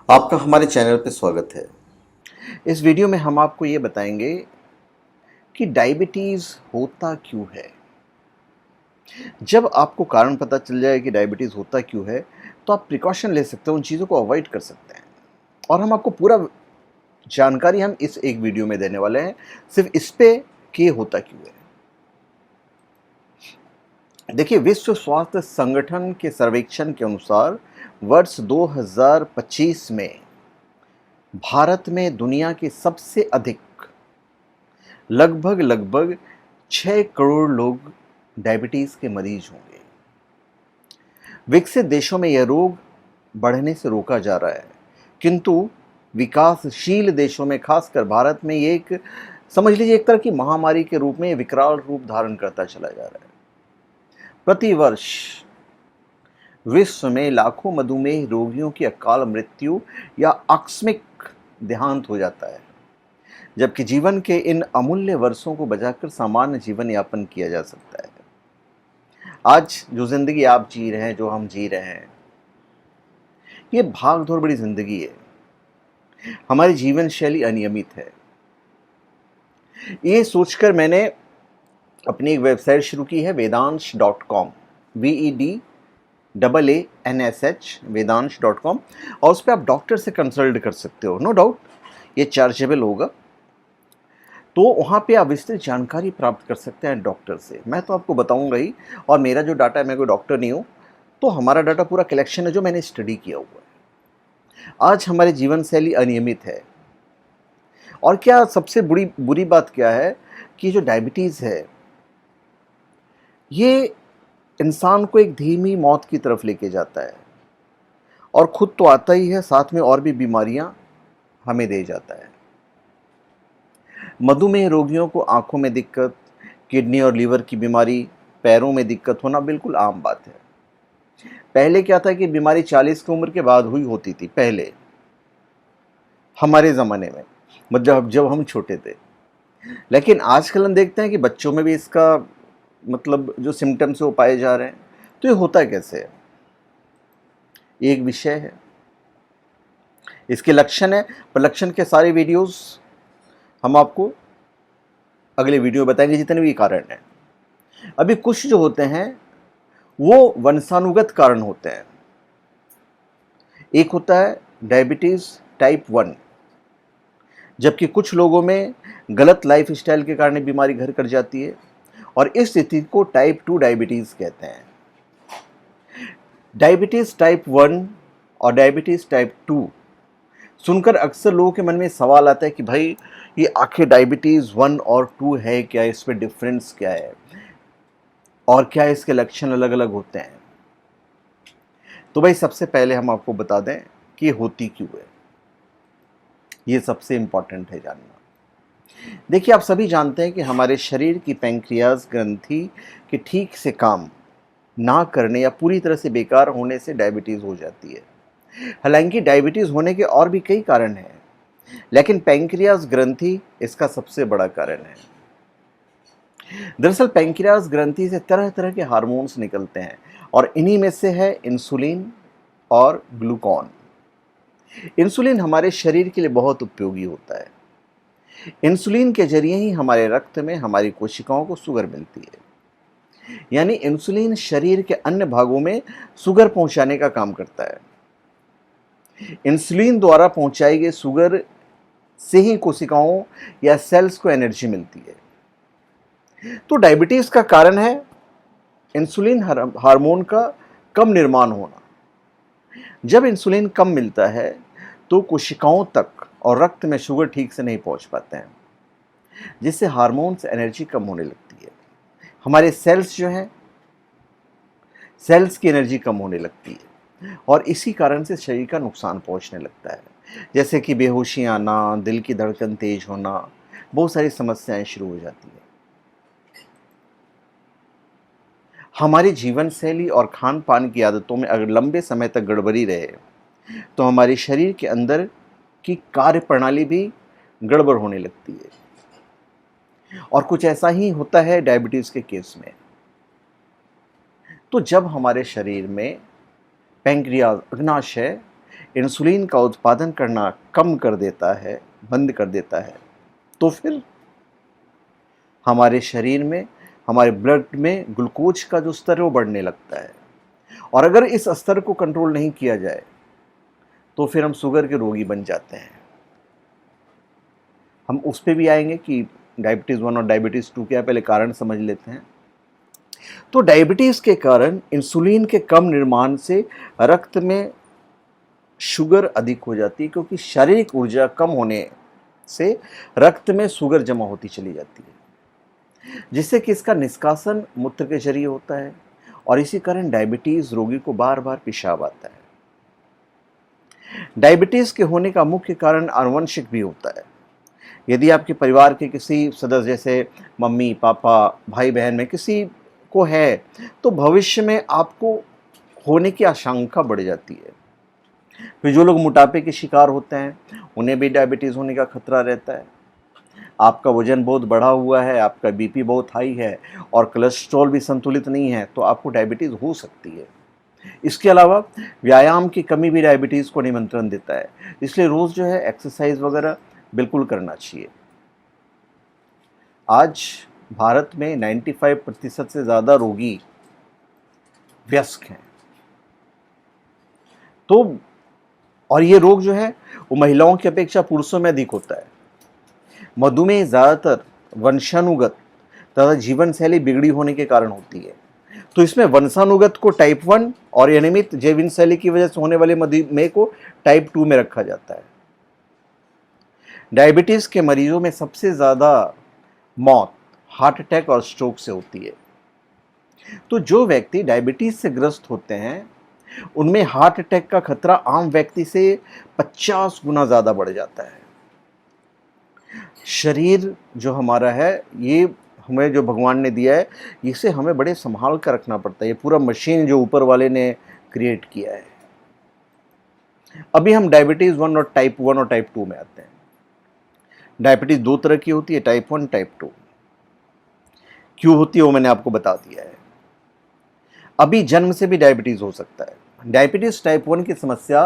आपका हमारे चैनल पे स्वागत है। इस वीडियो में हम आपको ये बताएंगे कि डायबिटीज़ होता क्यों है। जब आपको कारण पता चल जाए कि डायबिटीज़ होता क्यों है, तो आप प्रिकॉशन ले सकते हैं, उन चीज़ों को अवॉइड कर सकते हैं। और हम आपको पूरा जानकारी हम इस एक वीडियो में देने वाले हैं, सिर्फ इस पे कि ये होता क्यों है। देखिए, विश्व स्वास्थ्य संगठन के सर्वेक्षण के अनुसार वर्ष 2025 में भारत में दुनिया के सबसे अधिक लगभग 6 करोड़ लोग डायबिटीज़ के मरीज होंगे। विकसित देशों में यह रोग बढ़ने से रोका जा रहा है, किंतु विकासशील देशों में, खासकर भारत में, ये एक समझ लीजिए एक तरह की महामारी के रूप में विकराल रूप धारण करता चला जा रहा है। प्रतिवर्ष विश्व में लाखों मधुमेह रोगियों की अकाल मृत्यु या आकस्मिक देहांत हो जाता है, जबकि जीवन के इन अमूल्य वर्षों को बचाकर सामान्य जीवन यापन किया जा सकता है। आज जो जिंदगी आप जी रहे हैं, जो हम जी रहे हैं, ये भाग दौड़ बड़ी जिंदगी है। हमारी जीवन शैली अनियमित है। ये सोचकर मैंने अपनी एक वेबसाइट शुरू की है, वेदांश.com, VEDANSH, वेदांश.com, और उस पर आप डॉक्टर से कंसल्ट कर सकते हो। नो डाउट ये चार्जेबल होगा, तो वहाँ पे आप विस्तृत जानकारी प्राप्त कर सकते हैं डॉक्टर से। मैं तो आपको बताऊंगा ही, और मेरा जो डाटा है, मैं कोई डॉक्टर नहीं हूँ, तो हमारा डाटा पूरा कलेक्शन है जो मैंने स्टडी किया हुआ है। आज हमारी जीवन शैली अनियमित है, और क्या सबसे बुरी बात क्या है कि जो डायबिटीज़ है, ये इंसान को एक धीमी मौत की तरफ लेके जाता है, और खुद तो आता ही है, साथ में और भी बीमारियां हमें दे जाता है। मधुमेह रोगियों को आंखों में दिक्कत, किडनी और लीवर की बीमारी, पैरों में दिक्कत होना बिल्कुल आम बात है। पहले क्या था कि बीमारी 40 की उम्र के बाद हुई होती थी, पहले हमारे ज़माने में, मतलब जब हम छोटे थे। लेकिन आजकल हम देखते हैं कि बच्चों में भी इसका मतलब जो सिम्टम्स है वो पाए जा रहे हैं। तो ये होता कैसे है, ये एक विषय है, इसके लक्षण है, पर लक्षण के सारे वीडियोस हम आपको अगले वीडियो में बताएंगे, जितने भी कारण हैं। अभी कुछ जो होते हैं वो वंशानुगत कारण होते हैं। एक होता है डायबिटीज़ टाइप 1, जबकि कुछ लोगों में गलत लाइफ स्टाइल के कारण बीमारी घर कर जाती है, और इस स्थिति को टाइप 2 डायबिटीज़ कहते हैं। डायबिटीज़ टाइप 1 और डायबिटीज़ टाइप 2 सुनकर अक्सर लोगों के मन में सवाल आता है कि भाई, ये आखिर डायबिटीज़ 1 और 2 है क्या, इसमें डिफरेंस क्या है, और क्या इसके लक्षण अलग अलग होते हैं। तो भाई, सबसे पहले हम आपको बता दें कि ये होती क्यों है। ये सबसे इंपॉर्टेंट है जानना। देखिए, आप सभी जानते हैं कि हमारे शरीर की पैंक्रियाज ग्रंथि के ठीक से काम ना करने या पूरी तरह से बेकार होने से डायबिटीज़ हो जाती है। हालांकि डायबिटीज़ होने के और भी कई कारण हैं, लेकिन पैंक्रियाज ग्रंथि इसका सबसे बड़ा कारण है। दरअसल पैंक्रियाज ग्रंथि से तरह तरह के हार्मोन्स निकलते हैं, और इन्हीं में से है इंसुलिन और ग्लूकान। इंसुलिन हमारे शरीर के लिए बहुत उपयोगी होता है। इंसुलिन के जरिए ही हमारे रक्त में हमारी कोशिकाओं को शुगर मिलती है। यानी इंसुलिन शरीर के अन्य भागों में शुगर पहुंचाने का काम करता है। इंसुलिन द्वारा पहुंचाई गई शुगर से ही कोशिकाओं या सेल्स को एनर्जी मिलती है। तो डायबिटीज का कारण है इंसुलिन हार्मोन का कम निर्माण होना। जब इंसुलिन कम मिलता है तो कोशिकाओं तक और रक्त में शुगर ठीक से नहीं पहुंच पाते हैं, जिससे हार्मोन्स एनर्जी कम होने लगती है। हमारे सेल्स जो हैं, सेल्स की एनर्जी कम होने लगती है, और इसी कारण से शरीर का नुकसान पहुंचने लगता है, जैसे कि बेहोशी आना, दिल की धड़कन तेज होना, बहुत सारी समस्याएं शुरू हो जाती है। हमारी जीवन शैली और खान पान की आदतों में अगर लंबे समय तक गड़बड़ी रहे, तो हमारे शरीर के अंदर की कार्य प्रणाली भी गड़बड़ होने लगती है, और कुछ ऐसा ही होता है डायबिटीज़ के केस में। तो जब हमारे शरीर में पैंक्रियाज, अग्नाशय, इंसुलिन का उत्पादन करना कम कर देता है, बंद कर देता है, तो फिर हमारे शरीर में, हमारे ब्लड में ग्लूकोज का जो स्तर है वो बढ़ने लगता है। और अगर इस स्तर को कंट्रोल नहीं किया जाए तो फिर हम शुगर के रोगी बन जाते हैं। हम उस पे भी आएंगे कि डायबिटीज़ 1 और डायबिटीज़ 2 क्या है, पहले कारण समझ लेते हैं। तो डायबिटीज़ के कारण इंसुलिन के कम निर्माण से रक्त में शुगर अधिक हो जाती है, क्योंकि शारीरिक ऊर्जा कम होने से रक्त में शुगर जमा होती चली जाती है, जिससे कि इसका निष्कासन मूत्र के जरिए होता है और इसी कारण डायबिटीज़ रोगी को बार बार पेशाब आता है। डायबिटीज़ के होने का मुख्य कारण आनुवंशिक भी होता है। यदि आपके परिवार के किसी सदस्य जैसे मम्मी पापा भाई बहन में किसी को है तो भविष्य में आपको होने की आशंका बढ़ जाती है। फिर जो लोग मोटापे के शिकार होते हैं उन्हें भी डायबिटीज़ होने का खतरा रहता है। आपका वजन बहुत बढ़ा हुआ है, आपका बीपी बहुत हाई है और कोलेस्ट्रॉल भी संतुलित नहीं है तो आपको डायबिटीज़ हो सकती है। इसके अलावा व्यायाम की कमी भी डायबिटीज़ को निमंत्रण देता है, इसलिए रोज़ जो है एक्सरसाइज वगैरह बिल्कुल करना चाहिए। आज भारत में 95% से ज़्यादा रोगी वयस्क हैं। तो और ये रोग जो है वो महिलाओं की अपेक्षा पुरुषों में अधिक होता है। मधुमेह ज़्यादातर वंशानुगत तथा जीवन शैली बिगड़ी होने के कारण होती है। तो इसमें वंशानुगत को टाइप 1 और अनियमित जीवन शैली की वजह से होने वाले मधुमेह को टाइप 2 में रखा जाता है। डायबिटीज़ के मरीजों में सबसे ज़्यादा मौत हार्ट अटैक और स्ट्रोक से होती है। तो जो व्यक्ति डायबिटीज़ से ग्रस्त होते हैं उनमें हार्ट अटैक का खतरा आम व्यक्ति से 50 गुना ज़्यादा बढ़ जाता है। शरीर जो हमारा है ये हमें जो भगवान ने दिया है इसे हमें बड़े संभाल कर रखना पड़ता है। ये पूरा मशीन जो ऊपर वाले ने क्रिएट किया है। अभी हम डायबिटीज़ 1 और टाइप 1 और टाइप 2 में आते हैं। डायबिटीज़ दो तरह की होती है, टाइप 1 टाइप 2। क्यों होती है वो मैंने आपको बता दिया है। अभी जन्म से भी डायबिटीज़ हो सकता है। डायबिटीज़ टाइप 1 की समस्या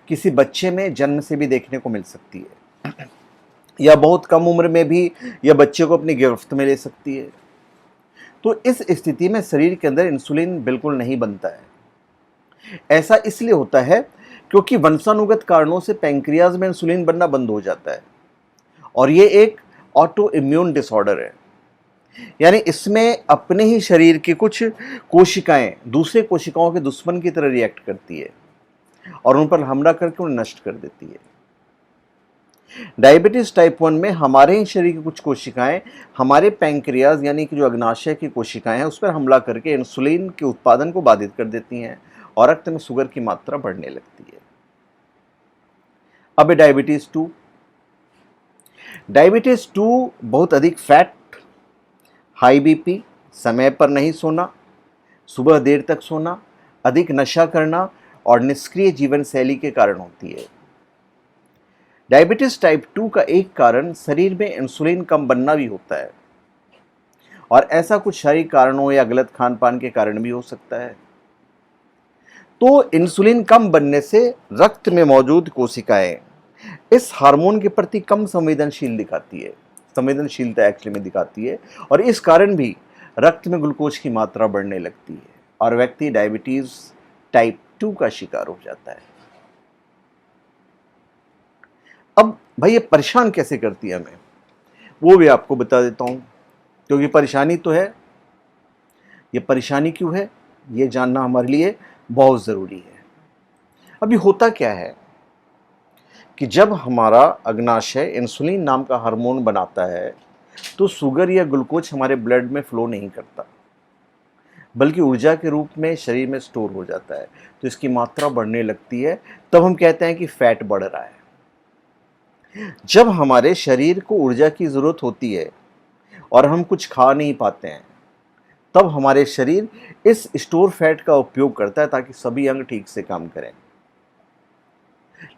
किसी बच्चे में जन्म से भी देखने को मिल सकती है या बहुत कम उम्र में भी यह बच्चे को अपनी गिरफ्त में ले सकती है। तो इस स्थिति में शरीर के अंदर इंसुलिन बिल्कुल नहीं बनता है। ऐसा इसलिए होता है क्योंकि वंशानुगत कारणों से पैंक्रियाज में इंसुलिन बनना बंद हो जाता है और ये एक ऑटो इम्यून डिसऑर्डर है। यानी इसमें अपने ही शरीर की कुछ कोशिकाएं दूसरे कोशिकाओं के दुश्मन की तरह रिएक्ट करती है और उन पर हमला करके उन्हें नष्ट कर देती है। डायबिटीज टाइप 1 में हमारे ही शरीर की कुछ कोशिकाएं हमारे पैंक्रियाज यानी कि जो अग्नाशय की कोशिकाएं हैं उस पर हमला करके इंसुलिन के उत्पादन को बाधित कर देती हैं और रक्त में शुगर की मात्रा बढ़ने लगती है। अब डायबिटीज 2। डायबिटीज 2 बहुत अधिक फैट, हाई बीपी, समय पर नहीं सोना, सुबह देर तक सोना, अधिक नशा करना और निष्क्रिय जीवन शैली के कारण होती है। डायबिटीज टाइप 2 का एक कारण शरीर में इंसुलिन कम बनना भी होता है और ऐसा कुछ शारीरिक कारणों या गलत खान पान के कारण भी हो सकता है। तो इंसुलिन कम बनने से रक्त में मौजूद कोशिकाएं इस हार्मोन के प्रति कम संवेदनशीलता एक्चुअली में दिखाती है और इस कारण भी रक्त में ग्लूकोज की मात्रा बढ़ने लगती है और व्यक्ति डायबिटीज टाइप 2 का शिकार हो जाता है। अब भाई ये परेशान कैसे करती है हमें वो भी आपको बता देता हूं, क्योंकि परेशानी तो है। ये परेशानी क्यों है ये जानना हमारे लिए बहुत ज़रूरी है। अभी होता क्या है कि जब हमारा अग्नाशय इंसुलिन नाम का हार्मोन बनाता है तो शुगर या ग्लूकोज हमारे ब्लड में फ्लो नहीं करता, बल्कि ऊर्जा के रूप में शरीर में स्टोर हो जाता है। तो इसकी मात्रा बढ़ने लगती है, तब हम कहते हैं कि फैट बढ़ रहा है। जब हमारे शरीर को ऊर्जा की ज़रूरत होती है और हम कुछ खा नहीं पाते हैं तब हमारे शरीर इस स्टोर फैट का उपयोग करता है ताकि सभी अंग ठीक से काम करें।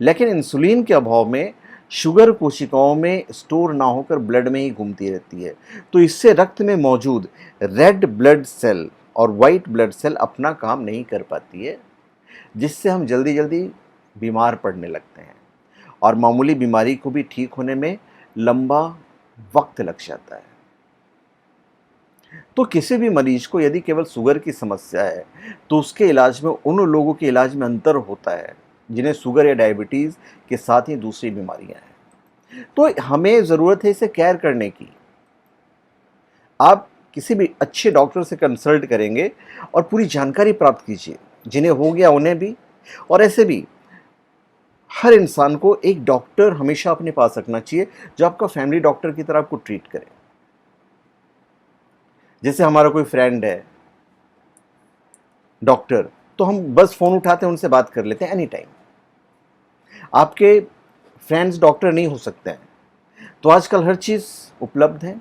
लेकिन इंसुलिन के अभाव में शुगर कोशिकाओं में स्टोर ना होकर ब्लड में ही घूमती रहती है। तो इससे रक्त में मौजूद रेड ब्लड सेल और वाइट ब्लड सेल अपना काम नहीं कर पाती है, जिससे हम जल्दी जल्दी बीमार पड़ने लगते हैं और मामूली बीमारी को भी ठीक होने में लंबा वक्त लग जाता है। तो किसी भी मरीज को यदि केवल शुगर की समस्या है तो उसके इलाज में उन लोगों के इलाज में अंतर होता है जिन्हें शुगर या डायबिटीज़ के साथ ही दूसरी बीमारियां हैं। तो हमें ज़रूरत है इसे केयर करने की। आप किसी भी अच्छे डॉक्टर से कंसल्ट करेंगे और पूरी जानकारी प्राप्त कीजिए, जिन्हें हो गया उन्हें भी। और ऐसे भी हर इंसान को एक डॉक्टर हमेशा अपने पास रखना चाहिए जो आपका फैमिली डॉक्टर की तरह आपको ट्रीट करे। जैसे हमारा कोई फ्रेंड है डॉक्टर, तो हम बस फ़ोन उठाते हैं, उनसे बात कर लेते हैं एनी टाइम। आपके फ्रेंड्स डॉक्टर नहीं हो सकते हैं, तो आजकल हर चीज़ उपलब्ध है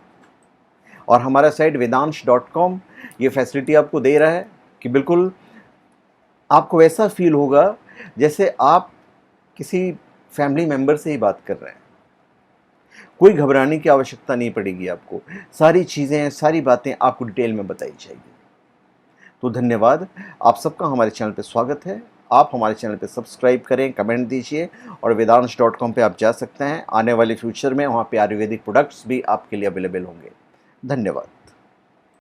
और हमारा साइट वेदांश.com ये फैसिलिटी आपको दे रहा है कि बिल्कुल आपको वैसा फील होगा जैसे आप किसी फैमिली मेंबर से ही बात कर रहे हैं। कोई घबराने की आवश्यकता नहीं पड़ेगी आपको। सारी चीज़ें, सारी बातें आपको डिटेल में बताई जाएगी। तो धन्यवाद, आप सबका हमारे चैनल पे स्वागत है। आप हमारे चैनल पे सब्सक्राइब करें, कमेंट दीजिए और वेदांश.com पे आप जा सकते हैं। आने वाले फ्यूचर में वहाँ पे आयुर्वेदिक प्रोडक्ट्स भी आपके लिए अवेलेबल होंगे। धन्यवाद।